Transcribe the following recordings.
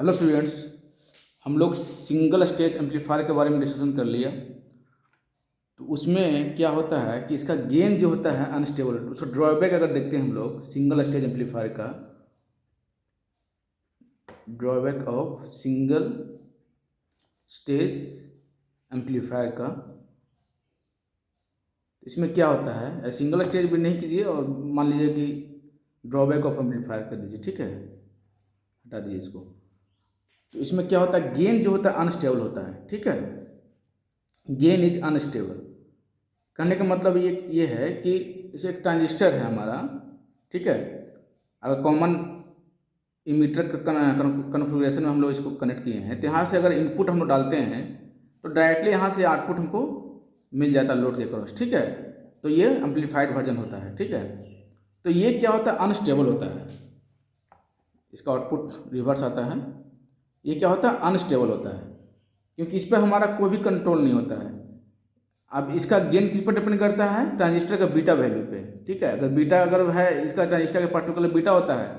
Hello students, हम लोग single stage amplifier के बारे में डिस्कशन कर लिया। तो उसमें क्या होता है कि इसका गेन जो होता है अनस्टेबल, उसका ड्रॉबैक अगर देखते हैं हम लोग सिंगल स्टेज एम्पलीफायर का, drawback of single stage amplifier का, इसमें क्या होता है, सिंगल स्टेज भी नहीं कीजिए और मान लीजिए कि ड्रॉबैक ऑफ एम्पलीफायर कर दीजिए, ठीक है, हटा दीजिए इसको। तो इसमें क्या होता है, गेन जो होता है अनस्टेबल होता है, ठीक है, गेन इज अनस्टेबल। कहने का मतलब ये है कि इसे एक ट्रांजिस्टर है हमारा, ठीक है, अगर कॉमन इमीटर कन्फिग्रेशन में हम लोग इसको कनेक्ट किए हैं तो यहाँ से अगर इनपुट हम लोग डालते हैं तो डायरेक्टली यहाँ से आउटपुट हमको मिल जाता है लोड के क्रॉस, ठीक है। तो ये एम्पलीफाइड वर्जन होता है, ठीक है। तो ये क्या होता है, अनस्टेबल होता है, इसका आउटपुट रिवर्स आता है। ये क्या होता है, अनस्टेबल होता है, क्योंकि इस पर हमारा कोई भी कंट्रोल नहीं होता है। अब इसका गेन किस पर डिपेंड करता है, ट्रांजिस्टर का बीटा वैल्यू पे, ठीक है। अगर बीटा अगर है, इसका ट्रांजिस्टर का पर्टिकुलर बीटा होता है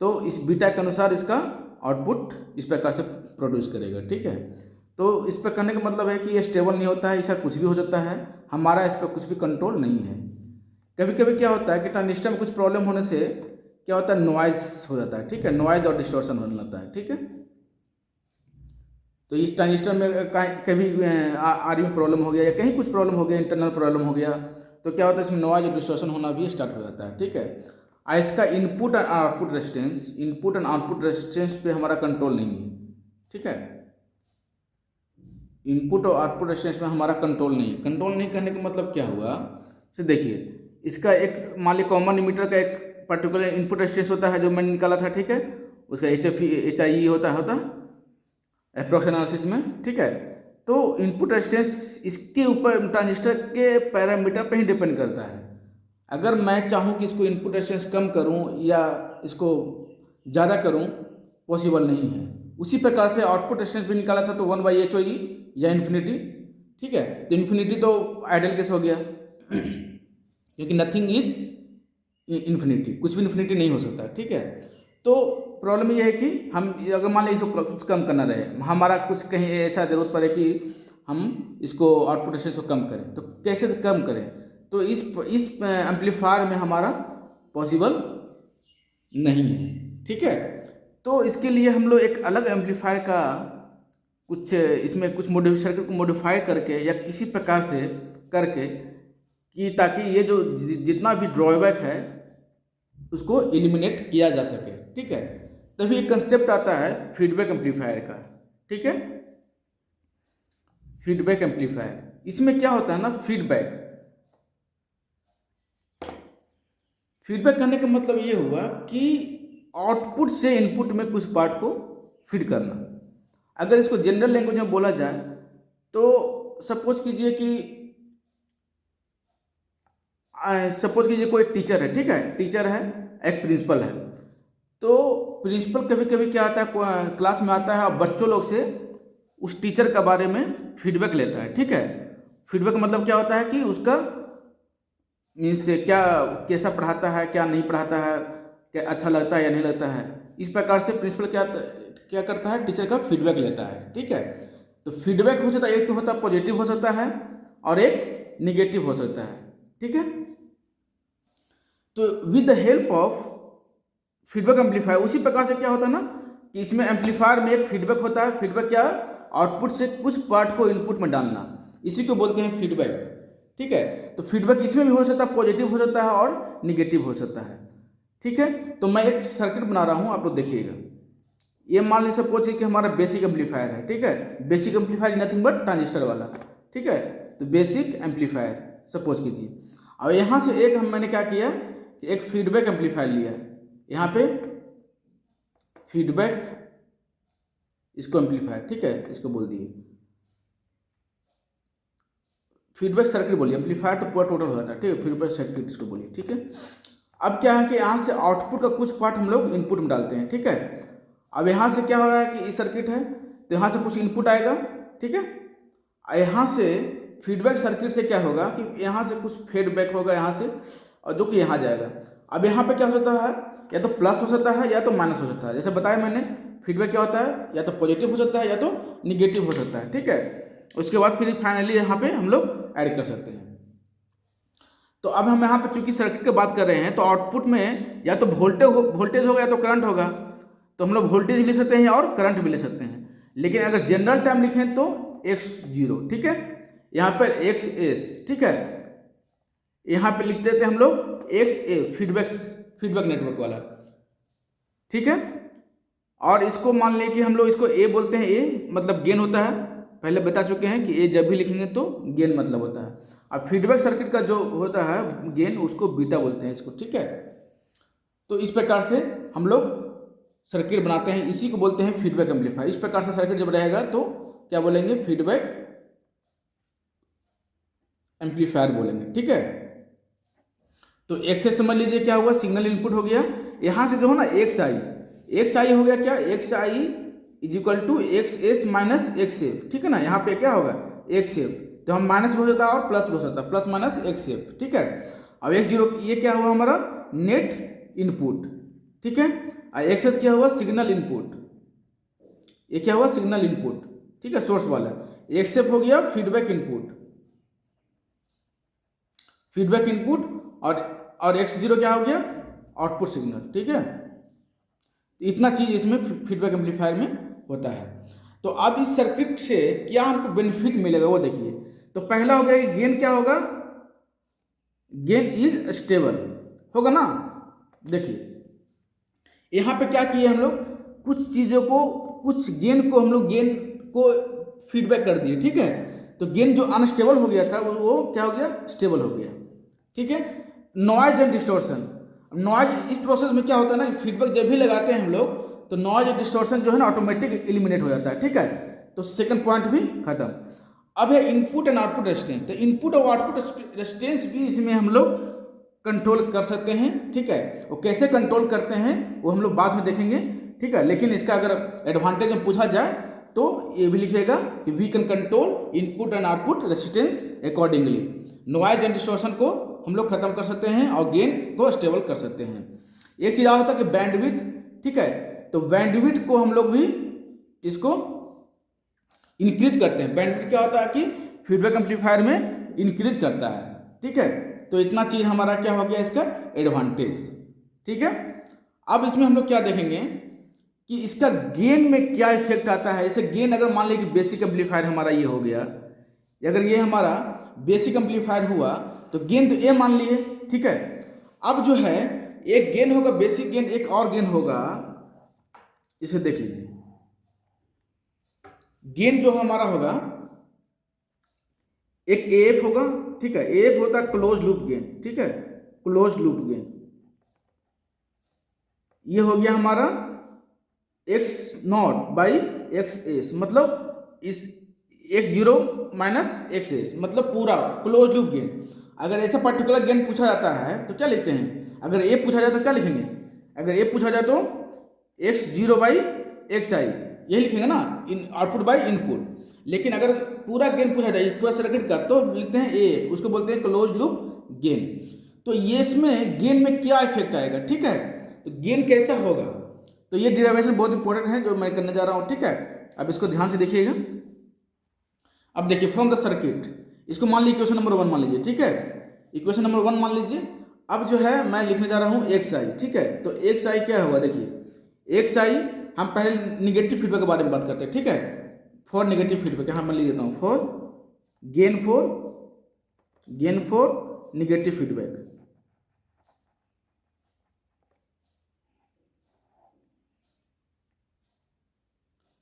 तो इस बीटा के अनुसार इसका आउटपुट इस प्रकार से प्रोड्यूस करेगा, ठीक है। तो इस पर कहने का मतलब है कि ये स्टेबल नहीं होता है, इसका कुछ भी हो सकता है, हमारा इस पर कुछ भी कंट्रोल नहीं है। कभी कभी क्या होता है कि ट्रांजिस्टर में कुछ प्रॉब्लम होने से क्या होता है, नॉइज हो जाता है, ठीक है, नॉइज और डिस्टॉर्शन होने लगता है, ठीक है। तो इस ट्रांजिस्टर में कभी आर में प्रॉब्लम हो गया या कहीं कुछ प्रॉब्लम हो गया, इंटरनल प्रॉब्लम हो गया, तो क्या होता है, इसमें नॉइज और डिस्टॉर्शन होना भी स्टार्ट हो जाता है, ठीक है। इसका इनपुट एंड आउटपुट रेजिस्टेंस पे हमारा कंट्रोल नहीं है, ठीक है। इनपुट और आउटपुट रेजिस्टेंस में हमारा कंट्रोल नहीं करने का मतलब क्या हुआ, से देखिए, इसका एक मान ली कॉमन इमीटर का एक पर्टिकुलर इनपुट रेजिस्टेंस होता है जो मैंने निकाला था, ठीक है, उसका HIE होता है अप्रॉक्स एनालिसिस में, ठीक है। तो इनपुट रेजिस्टेंस इसके ऊपर ट्रांजिस्टर के पैरामीटर पे ही डिपेंड करता है। अगर मैं चाहूँ कि इसको इनपुट रेजिस्टेंस कम करूँ या इसको ज़्यादा करूँ, पॉसिबल नहीं है। उसी प्रकार से आउटपुट रेजिस्टेंस भी निकाला था तो 1/HOE या इन्फिनिटी, ठीक है। तो इन्फिनिटी तो आइडियल केस हो गया क्योंकि नथिंग इज इन्फिनिटी, कुछ भी इन्फिनिटी नहीं हो सकता, ठीक है। तो प्रॉब्लम ये है कि हम अगर मान लीजिए इसको कुछ कम करना रहे, हमारा कुछ कहीं ऐसा ज़रूरत पड़े कि हम इसको आउटपुट रेजिस्टेंस को कम करें, तो कैसे कम करें, तो इस एम्पलीफायर में हमारा पॉसिबल नहीं है, ठीक है। तो इसके लिए हम लोग एक अलग एम्पलीफायर का कुछ इसमें कुछ सर्किट को मॉडिफाई करके या किसी प्रकार से करके कि ताकि ये जो जितना भी ड्रॉबैक है उसको एलिमिनेट किया जा सके, ठीक है। तभी एक कंसेप्ट आता है फीडबैक एम्पलीफायर का, ठीक है। फीडबैक एम्पलीफायर, इसमें क्या होता है ना, फीडबैक करने का मतलब ये हुआ कि आउटपुट से इनपुट में कुछ पार्ट को फीड करना। अगर इसको जनरल लैंग्वेज में बोला जाए तो सपोज कीजिए कोई टीचर है, ठीक है, टीचर है, एक प्रिंसिपल है। तो प्रिंसिपल कभी कभी क्या आता है, क्लास में आता है और बच्चों लोग से उस टीचर के बारे में फीडबैक लेता है, ठीक है। फीडबैक मतलब क्या होता है कि उसका मीन्स क्या, कैसा पढ़ाता है, क्या नहीं पढ़ाता है, क्या अच्छा लगता है या नहीं लगता है। इस प्रकार से प्रिंसिपल क्या करता है, टीचर का फीडबैक लेता है, ठीक है। तो फीडबैक हो सकता है, एक तो होता है पॉजिटिव हो सकता है और एक निगेटिव हो सकता है, ठीक है। तो with the help of feedback amplifier, उसी प्रकार से क्या होता है ना कि इसमें एम्पलीफायर में एक फीडबैक होता है। फीडबैक क्या, आउटपुट से कुछ पार्ट को इनपुट में डालना, इसी को बोलते हैं फीडबैक, ठीक है। तो फीडबैक इसमें भी हो सकता है, पॉजिटिव हो सकता है और निगेटिव हो सकता है, ठीक है। तो मैं एक सर्किट बना रहा हूँ, आप लोग देखिएगा। ये मान लीजिए सपोज कि हमारा बेसिक एम्पलीफायर है, ठीक है। Basic amplifier nothing but transistor वाला, ठीक है। तो बेसिक एम्पलीफायर सपोज कीजिए। और यहाँ से एक मैंने क्या किया कि एक फीडबैक एम्पलीफायर लिया, यहाँ पे फीडबैक इसको एम्पलीफायर, ठीक है, इसको बोल दिए फीडबैक सर्किट बोलिए, एम्पलीफायर तो पूरा टोटल हो जाता है, ठीक है, फीडबैक सर्किट इसको बोलिए, ठीक है। अब क्या है कि यहाँ से आउटपुट का कुछ पार्ट हम लोग इनपुट में डालते हैं, ठीक है। अब यहाँ से क्या हो रहा है कि इस सर्किट है तो यहाँ से कुछ इनपुट आएगा, ठीक है। यहाँ से फीडबैक सर्किट से क्या होगा कि यहाँ से कुछ फीडबैक होगा यहाँ से, और जो कि यहाँ जाएगा। अब यहाँ पे क्या हो सकता है, या तो प्लस हो सकता है या तो माइनस हो सकता है। जैसे बताया मैंने, फीडबैक क्या होता है, या तो पॉजिटिव हो सकता है या तो निगेटिव हो सकता है, ठीक है। उसके बाद फिर फाइनली यहाँ पे हम लोग ऐड कर सकते हैं। तो अब हम यहाँ पे चूंकि सर्किट की बात कर रहे हैं, तो आउटपुट में या तो वोल्टेज होगा या तो करंट होगा, तो हम लोग वोल्टेज भी ले सकते हैं और करंट भी ले सकते हैं। लेकिन अगर जनरल टर्म लिखें तो x0, ठीक है, यहाँ पर xs, ठीक है, यहाँ पे लिख देते हैं हम लोग xa, फीडबैक नेटवर्क वाला, ठीक है। और इसको मान लें कि हम लोग इसको a बोलते हैं, a मतलब गेन होता है, पहले बता चुके हैं कि a जब भी लिखेंगे तो गेन मतलब होता है। अब फीडबैक सर्किट का जो होता है गेन, उसको बीटा बोलते हैं इसको, ठीक है। तो इस प्रकार से हम लोग सर्किट बनाते हैं, इसी को बोलते हैं फीडबैक एम्पलीफायर। इस प्रकार से सर्किट जब रहेगा तो क्या बोलेंगे, फीडबैक एम्पलीफायर बोलेंगे, ठीक है। तो एक्स एस समझ लीजिए क्या हुआ, सिग्नल इनपुट हो गया, यहाँ से जो है ना एक्स आई हो गया, क्या X I is equal to X S minus X F, ठीक है ना। यहाँ पे क्या होगा एक्स एफ, तो हम माइनस भी हो जाता है और प्लस भी हो सकता है, प्लस माइनस एक्स एफ, ठीक है। अब एक्स जीरो ये क्या हुआ हमारा नेट इनपुट, ठीक है। और एक्स एस क्या हुआ सिग्नल इनपुट, ये क्या हुआ सिग्नल इनपुट, ठीक है, सोर्स वाला। एक्स एफ हो गया फीडबैक इनपुट और एक्स जीरो क्या हो गया आउटपुट सिग्नल, ठीक है। इतना चीज इसमें फीडबैक एम्पलीफायर में होता है। तो अब इस सर्किट से क्या हमको बेनिफिट मिलेगा वो देखिए। तो पहला हो गया कि गेन क्या होगा, गेन इज स्टेबल होगा ना। देखिए यहाँ पे क्या किए हम लोग, कुछ चीजों को, कुछ गेन को हम लोग गेन को फीडबैक कर दिए, ठीक है। तो गेन जो अनस्टेबल हो गया था वो क्या हो गया स्टेबल हो गया, ठीक है। नॉइज एंड डिस्टॉर्शन, नॉइज इस प्रोसेस में क्या होता है ना, फीडबैक जब भी लगाते हैं हम लोग तो नॉइज और डिस्टॉर्शन जो है ना ऑटोमेटिक एलिमिनेट हो जाता है, ठीक है। तो सेकंड पॉइंट भी खत्म। अब है इनपुट एंड आउटपुट रेजिस्टेंस। तो इनपुट और आउटपुट रेजिस्टेंस भी इसमें हम लोग कंट्रोल कर सकते हैं, ठीक है। वो कैसे कंट्रोल करते हैं वो हम लोग बाद में देखेंगे, ठीक है। लेकिन इसका अगर एडवांटेज में पूछा जाए तो ये भी लिखिएगा कि we can control input and output resistance accordingly. Noise and distortion को हम लोग खत्म कर सकते हैं और गेन को स्टेबल कर सकते हैं। एक चीज होता है कि बैंडविड्थ, ठीक है। तो बैंडविड्थ को हम लोग भी इसको इंक्रीज करते हैं। बैंडविड्थ क्या होता है कि फीडबैक एम्पलीफायर में इंक्रीज करता है, ठीक है। तो इतना चीज हमारा क्या हो गया इसका एडवांटेज, ठीक है। अब इसमें हम लोग क्या देखेंगे कि इसका गेन में क्या इफेक्ट आता है। जैसे गेन अगर मान लीजिए कि बेसिक एम्पलीफायर हमारा ये हो गया, अगर ये हमारा बेसिक एम्पलीफायर हुआ तो गेन तो ए मान लिए, ठीक है। अब जो है एक गेन होगा बेसिक गेन, एक और गेन होगा, इसे देख लीजिए। गेन जो हमारा होगा एक एफ होगा, ठीक है। एफ होता है क्लोज लूप गेन, ठीक है, क्लोज लूप गेन। ये हो गया हमारा x not by x S, मतलब इस x zero minus x S, मतलब पूरा क्लोज लूप गेन। अगर ऐसा पर्टिकुलर गेन पूछा जाता है तो क्या लिखते हैं, अगर ए पूछा जाए तो क्या लिखेंगे, अगर ए पूछा जाए तो एक्स जीरो बाई एक्स आई, यही लिखेंगे ना, इन आउटपुट बाई इनपुट। लेकिन अगर पूरा गेन पूछा जाए पूरा सर्किट का तो लिखते हैं ए, उसको बोलते हैं क्लोज लूप गेन। तो ये इसमें गेन में क्या इफेक्ट आएगा, ठीक है। तो गेन कैसा होगा, तो ये डिराइवेशन बहुत इंपॉर्टेंट है जो मैं करने जा रहा हूँ, ठीक है। अब इसको ध्यान से देखिएगा। अब देखिए फ्रॉम द सर्किट, इसको मान लीजिए इक्वेशन नंबर 1 मान लीजिए, ठीक है। इक्वेशन नंबर 1 मान लीजिए। अब जो है मैं लिखने जा रहा हूँ एक्स आई, ठीक है। तो एक्स आई क्या हुआ, देखिए एक्स आई, हम पहले निगेटिव फीडबैक के बारे में बात करते हैं, ठीक है। फॉर निगेटिव फीडबैक यहाँ मैं लिख देता हूँ, for gain for negative feedback.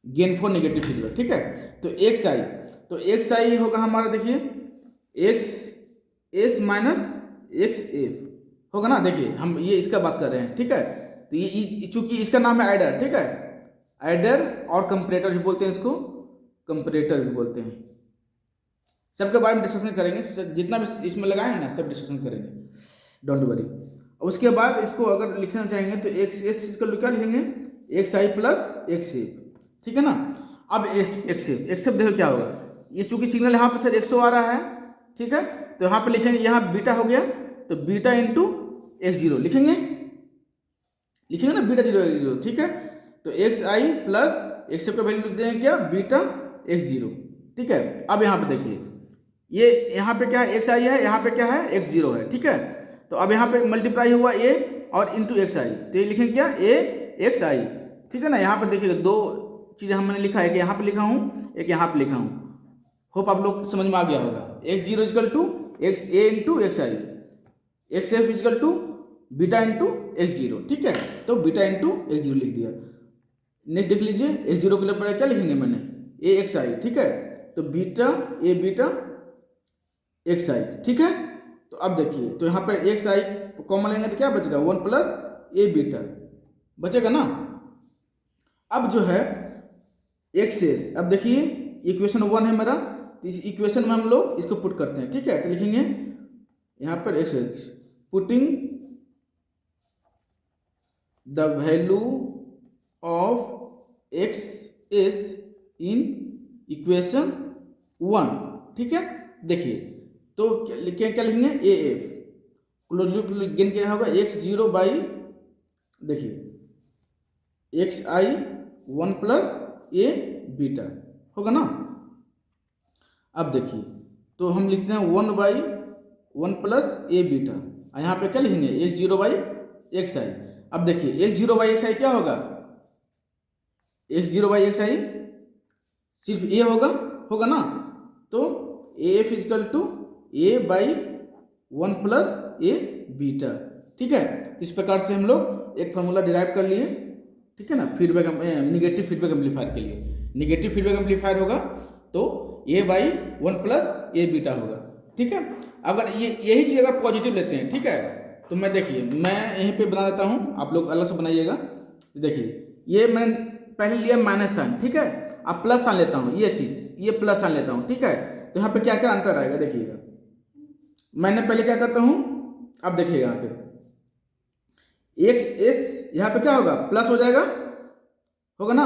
Gain for negative feedback, ठीक है। तो एक्स आई होगा हमारा, देखिए x S minus X F होगा ना। देखिए हम ये इसका बात कर रहे हैं, ठीक है। तो ये चूंकि इसका नाम है एडर, ठीक है, एडर और कंपैरेटर भी बोलते हैं इसको, कंपैरेटर भी बोलते हैं। सबके बारे में डिस्कशन करेंगे, जितना भी इसमें लगाए हैं ना सब डिस्कशन करेंगे, डोंट वरी। उसके बाद इसको अगर लिखना चाहेंगे तो एक्स एस इसका क्या लिखेंगे, एक्स आई प्लस एक्स एफ, ठीक है ना। अब एक्स एफ देखो क्या होगा, ये चूंकि सिग्नल यहाँ पे सर 100 आ रहा है, ठीक है। तो यहाँ पे लिखेंगे, यहाँ बीटा हो गया तो बीटा इंटू एक्स जीरो लिखेंगे ना, बीटा जीरो एक्स जीरो, ठीक है। तो एक्स आई प्लस एक्स एफ का वैल्यू लिख देंगे क्या, बीटा एक्स जीरो। ठीक है, अब यहाँ पे देखिए ये यहाँ पे क्या है, एक्स आई है, यहाँ पे क्या है, एक्स जीरो है। ठीक है, तो अब यहाँ पे मल्टीप्लाई हुआ ए और इंटू एक्स आई, तो ये लिखेंगे क्या, ए एक्स आई। ठीक है ना, यहाँ पे देखिएगा दो चीज़ें हमने लिखा है, कि यहाँ पे लिखा हूँ, एक यहाँ पे लिखा हूँ। होप आप लोग समझ में आ गया होगा। X zero is equal to X A into X I, X F is equal to beta into X zero. ठीक है, तो बीटा इंटू एक्स जीरो लिख दिया। नेक्स्ट देख लीजिए, एक्स जीरो के लिए क्या लिखेंगे मैंने, ए एक्स आई। ठीक है, तो बीटा ए बीटा एक्स आई। ठीक है, तो अब देखिए, तो यहाँ पर एक्स आई कॉमन लेंगे तो क्या बचेगा, 1 प्लस ए बीटा बचेगा ना। अब जो है एक्स एस, अब देखिए इक्वेशन 1 है मेरा, इस इक्वेशन में हम लोग इसको पुट करते हैं। ठीक है, तो लिखेंगे यहाँ पर x x, putting the value of x S in equation 1। ठीक है, देखिए तो क्या लिखेंगे, A F close loop gain क्या होगा, एक्स जीरो बाई, देखिए x I 1 plus A beta होगा ना। अब देखिए, तो हम लिखते हैं 1 बाई 1 प्लस ए बीटा, और यहाँ पे क्या लिखेंगे, X zero by X I. अब देखिए X zero by X I क्या होगा, X zero by X I सिर्फ ए होगा ना, तो A F is equal to A by 1 plus A beta. ठीक है, इस प्रकार से हम लोग एक फार्मूला डिराइव कर लिए। ठीक है ना, फीडबैक निगेटिव फीडबैक एम्पलीफायर के लिए निगेटिव फीडबैक एम्पलीफायर होगा तो ए बाई 1 प्लस ए बीटा होगा। ठीक है, अगर यही चीज़ अगर पॉजिटिव लेते हैं, ठीक है, तो मैं देखिए मैं यहीं पे बना देता हूँ, आप लोग अलग से बनाइएगा। देखिए ये मैंने पहले लिया माइनस साइन, ठीक है, अब प्लस साइन लेता हूँ, ये चीज़ ये प्लस साइन लेता हूँ। ठीक है, तो यहाँ पे क्या क्या अंतर आएगा देखिएगा, मैंने पहले क्या करता हूँ, अब देखिएगा यहाँ पे एक्स एस, यहाँ पे क्या होगा, प्लस हो जाएगा, होगा ना,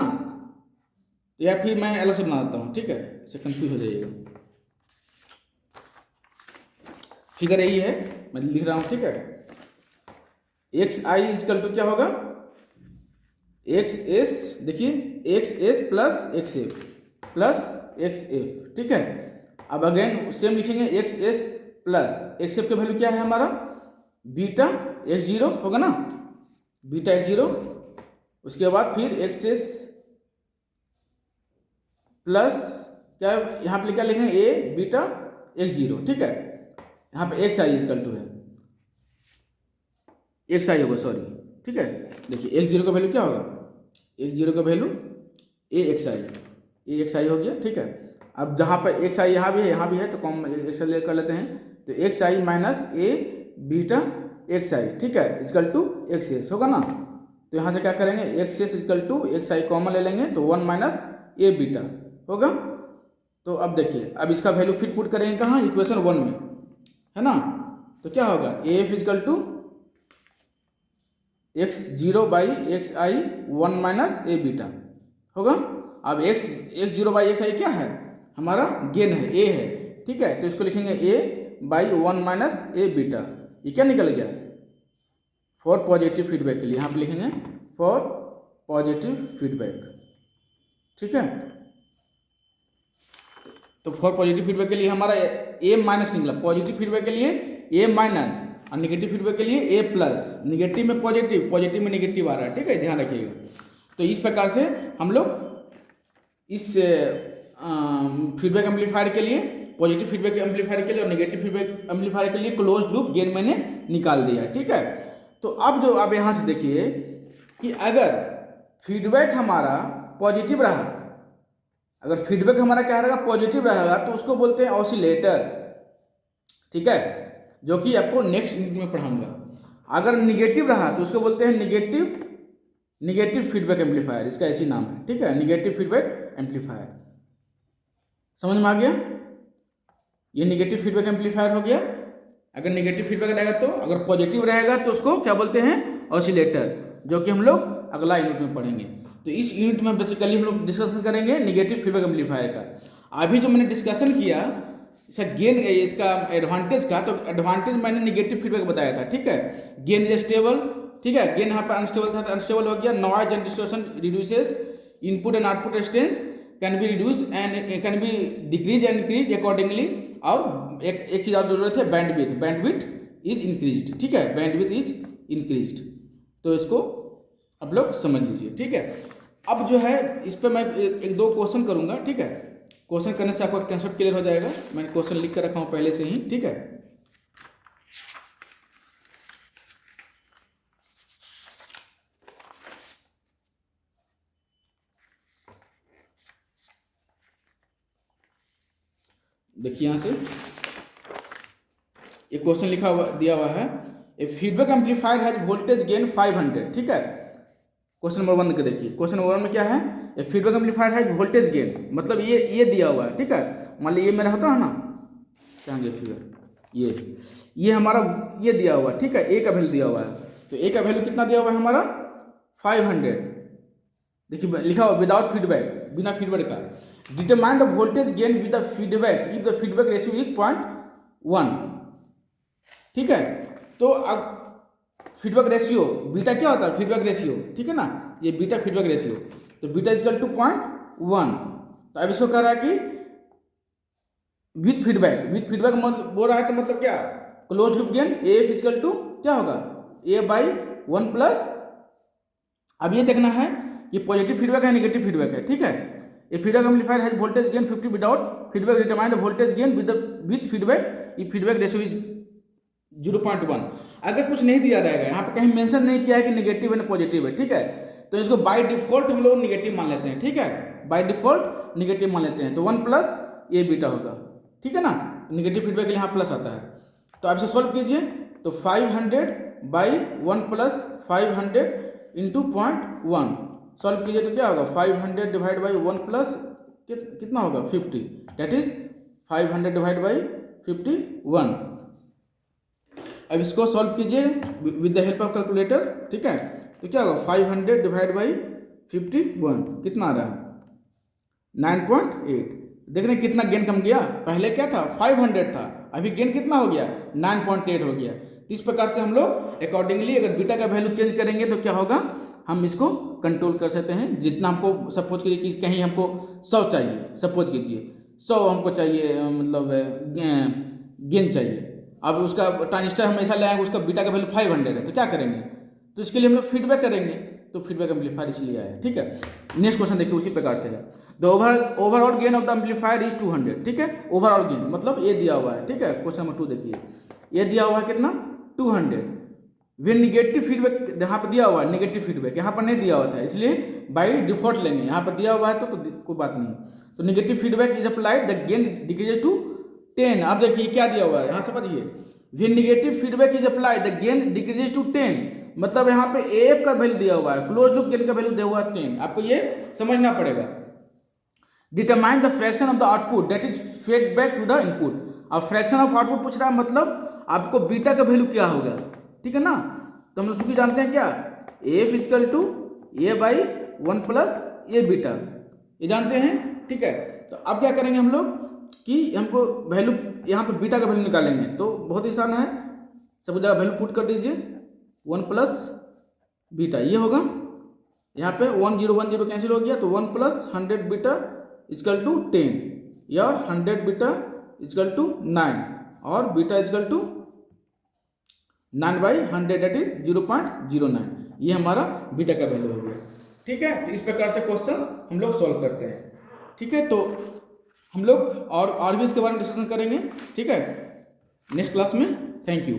या फिर मैं अलग से बना देता हूँ। ठीक है, इससे कंफ्यूज हो जाइएगा, फिगर यही है मैं लिख रहा हूँ। ठीक है, एक्स आई इजकल टू क्या होगा, एक्स एस, देखिए x S plus x F plus x F. ठीक है, अब अगेन सेम लिखेंगे, x S plus x F का वैल्यू क्या है हमारा, बीटा एक्स जीरो होगा ना, बीटा एक्स जीरो। उसके बाद फिर एक्स एस प्लस क्या, यहाँ पे क्या लिखेंगे, ए बीटा एक्स जीरो। ठीक है, यहाँ पे एक्स आई इजकल टू है, एक्स आई होगा, सॉरी। ठीक है, देखिए एक्स जीरो का वैल्यू क्या होगा, एक्स जीरो का वैल्यू ए एक्स आई हो गया। ठीक है, अब जहाँ पर एक्स आई यहाँ भी है तो कॉम एक्स आई कर लेते हैं, तो x I minus A beta x आई। ठीक है, इजकल टू एक्स एस होगा ना, तो यहाँ से क्या करेंगे, X S is equal to X I common ले लेंगे, तो 1 माइनस ए बीटा होगा। तो अब देखिए, अब इसका वैल्यू फिर पुट करेंगे कहाँ, इक्वेशन 1 में, है ना, तो क्या होगा, A F is equal to X zero by X I 1 minus A beta होगा। अब X zero by X I क्या है, हमारा गेन है, ए है। ठीक है, तो इसको लिखेंगे ए बाई 1 माइनस ए बीटा, ये क्या निकल गया, फॉर पॉजिटिव फीडबैक के लिए यहाँ पे लिखेंगे फॉर पॉजिटिव फीडबैक। ठीक है, तो फॉर पॉजिटिव फीडबैक के लिए हमारा ए माइनस निकला, पॉजिटिव फीडबैक के लिए ए माइनस, और निगेटिव फीडबैक के लिए ए प्लस, निगेटिव में पॉजिटिव, पॉजिटिव में निगेटिव आ रहा है। ठीक है, ध्यान रखिएगा। तो इस प्रकार से हम लोग इस फीडबैक एम्पलीफायर के लिए, पॉजिटिव फीडबैक एम्पलीफायर के लिए और निगेटिव फीडबैक एम्पलीफायर के लिए क्लोज लूप गेन मैंने निकाल दिया। ठीक है, तो अब जो आप यहाँ से देखिए कि अगर फीडबैक हमारा पॉजिटिव रहा, अगर फीडबैक हमारा क्या रहेगा, पॉजिटिव रहेगा, तो उसको बोलते हैं ऑसिलेटर। ठीक है, जो कि आपको नेक्स्ट यूनिट में पढ़ाऊंगा। अगर निगेटिव रहा तो उसको बोलते हैं निगेटिव फीडबैक एम्पलीफायर, इसका ऐसी नाम है। ठीक है, निगेटिव फीडबैक एम्पलीफायर, समझ में आ गया, ये निगेटिव फीडबैक एम्पलीफायर हो गया। अगर निगेटिव फीडबैक रहेगा तो, अगर पॉजिटिव रहेगा तो उसको क्या बोलते हैं, ऑसिलेटर, जो कि हम लोग अगला यूनिट में पढ़ेंगे। तो इस यूनिट में बेसिकली हम लोग डिस्कशन करेंगे निगेटिव फीडबैक एम्पलीफायर का। अभी जो मैंने डिस्कशन किया इसका गेन, इसका एडवांटेज का, तो एडवांटेज मैंने निगेटिव फीडबैक बताया था। ठीक है, गेन इज स्टेबल, ठीक है। गेन यहाँ पे अनस्टेबल था तो अनस्टेबल हो गया। Noise and distortion reduces input and output resistance can be reduce and can be decrease and increase accordingly. और एक चीज और जरूरत है, बैंडविड्थ, बैंडविड्थ इज इंक्रीज्ड, ठीक है, बैंडविड्थ इज इंक्रीज्ड। तो इसको आप लोग समझ लीजिए, ठीक है। अब जो है इस पर मैं एक दो क्वेश्चन करूंगा, ठीक है। क्वेश्चन करने से आपका कंसेप्ट क्लियर हो जाएगा। मैंने क्वेश्चन लिख कर रखा हूं पहले से ही, ठीक है। देखिए यहां से एक क्वेश्चन लिखा हुआ दिया हुआ है, a feedback amplifier has voltage gain 500, ठीक है। क्वेश्चन नंबर 1 के देखिए, क्वेश्चन नंबर 1 में क्या है, a feedback amplifier has voltage gain, मतलब ये दिया हुआ है, ठीक है। मान लीजिए ये मेरा होता है ना, क्या फिगर, ये हमारा ये दिया हुआ है, ठीक है। ए का वैल्यू दिया हुआ है, तो ए का वैल्यू कितना दिया हुआ है हमारा 500। देखिए लिखा हुआ विदाउट फीडबैक, बिना फीडबैक का। Determine the voltage gain with the feedback if the feedback ratio is 0.1, ठीक है। तो अब फीडबैक रेशियो बीटा क्या होता है, फीडबैक रेशियो, ठीक है ना, ये बीटा फीडबैक रेशियो, तो बीटा इक्वल टू 0.1। तो अब इसको कह रहा है कि विथ फीडबैक मतलब बोल रहा है, तो मतलब क्या, close loop gain A F equal to क्या होगा, A/1 प्लस। अब ये देखना है कि पॉजिटिव फीडबैक है नेगेटिव फीडबैक है, ठीक है। A feedback amplifier has voltage gain 50 without feedback, determine the voltage gain with feedback if feedback ratio is 0.1। अगर कुछ नहीं दिया रहेगा, यहाँ पे कहीं मेंशन नहीं किया है कि नेगेटिव है ना पॉजिटिव है, ठीक है, तो इसको बाय डिफॉल्ट हम लोग नेगेटिव मान लेते हैं, ठीक है, बाय डिफॉल्ट नेगेटिव मान लेते हैं। तो 1 प्लस ए बीटा होगा, ठीक है ना, नेगेटिव फीडबैक के लिए यहाँ प्लस आता है। तो आप इसे सॉल्व कीजिए, तो 500 बाई 1 प्लस 500 इंटू 0.1 सॉल्व कीजिए तो क्या होगा, 500 डिवाइड बाई 1 प्लस कितना होगा 50, दैट इज 500 डिवाइड बाई 51। अब इसको सॉल्व कीजिए with the help of calculator, ठीक है। तो क्या होगा 500 डिवाइड बाई 51 कितना आ रहा है 9.8। देख रहे हैं कितना गेन कम गया, पहले क्या था 500 था, अभी गेन कितना हो गया 9.8 हो गया। इस प्रकार से हम लोग अकॉर्डिंगली अगर बीटा का वैल्यू चेंज करेंगे तो क्या होगा, हम इसको कंट्रोल कर सकते हैं। जितना हमको सपोज कीजिए कि कहीं हमको 100 चाहिए, सपोज कीजिए 100 हमको चाहिए, मतलब गेन चाहिए। अब उसका ट्रांजिस्टर हमेशा ले आएंगे, उसका बीटा का वैल्यू 500 है, तो क्या करेंगे, तो इसके लिए हम लोग फीडबैक करेंगे, तो फीडबैक एम्पलीफायर इसलिए आया, ठीक है। नेक्स्ट क्वेश्चन देखिए उसी प्रकार से है, the overall gain of the amplifier is 200, ठीक है। ओवरऑल गेन मतलब ये दिया हुआ है, ठीक है। क्वेश्चन नंबर 2 देखिए, ये दिया हुआ है कितना 200। वे निगेटिव फीडबैक यहाँ पर दिया हुआ है, नेगेटिव फीडबैक यहाँ पर नहीं दिया हुआ था, इसलिए बाई डिफॉल्ट लेंगे, यहाँ पर दिया हुआ है तो कोई बात नहीं। तो negative feedback is applied, the gain decreases to 10। अब देखिए क्या दिया हुआ है, यहाँ समझिए, वे negative feedback is applied, the gain decreases to 10, मतलब यहाँ पे एफ का वैल्यू दिया हुआ है, क्लोज लूप गेन का वैल्यू दिया हुआ है 10, आपको ये समझना पड़ेगा। Determine the fraction of the output that is fed back to the input. अब फ्रैक्शन ऑफ आउटपुट पूछ रहा है, मतलब आपको बीटा का वैल्यू क्या होगा, ठीक है ना। तो हम लोग चूंकि जानते हैं क्या, F equal to A/1 plus A beta, ये जानते हैं, ठीक है। तो अब क्या करेंगे हम लोग कि हमको वैल्यू यहाँ पे बीटा का वैल्यू निकालेंगे, तो बहुत ही आसान है, सब जगह वैल्यू पुट कर दीजिए, 1 प्लस बीटा ये होगा, यहाँ पे 1 0 1 0 कैंसिल हो गया, तो 1 प्लस 100 बीटा इक्वल टू 10, या 100 बीटा इक्वल टू 9, और beta equal to 9/100 that is 0.09। ये हमारा बीटा का वैल्यू हो गया, ठीक है। तो इस प्रकार से क्वेश्चंस हम लोग सॉल्व करते हैं, ठीक है। तो हम लोग और भी इसके बारे में डिस्कशन करेंगे, ठीक है, नेक्स्ट क्लास में। Thank you.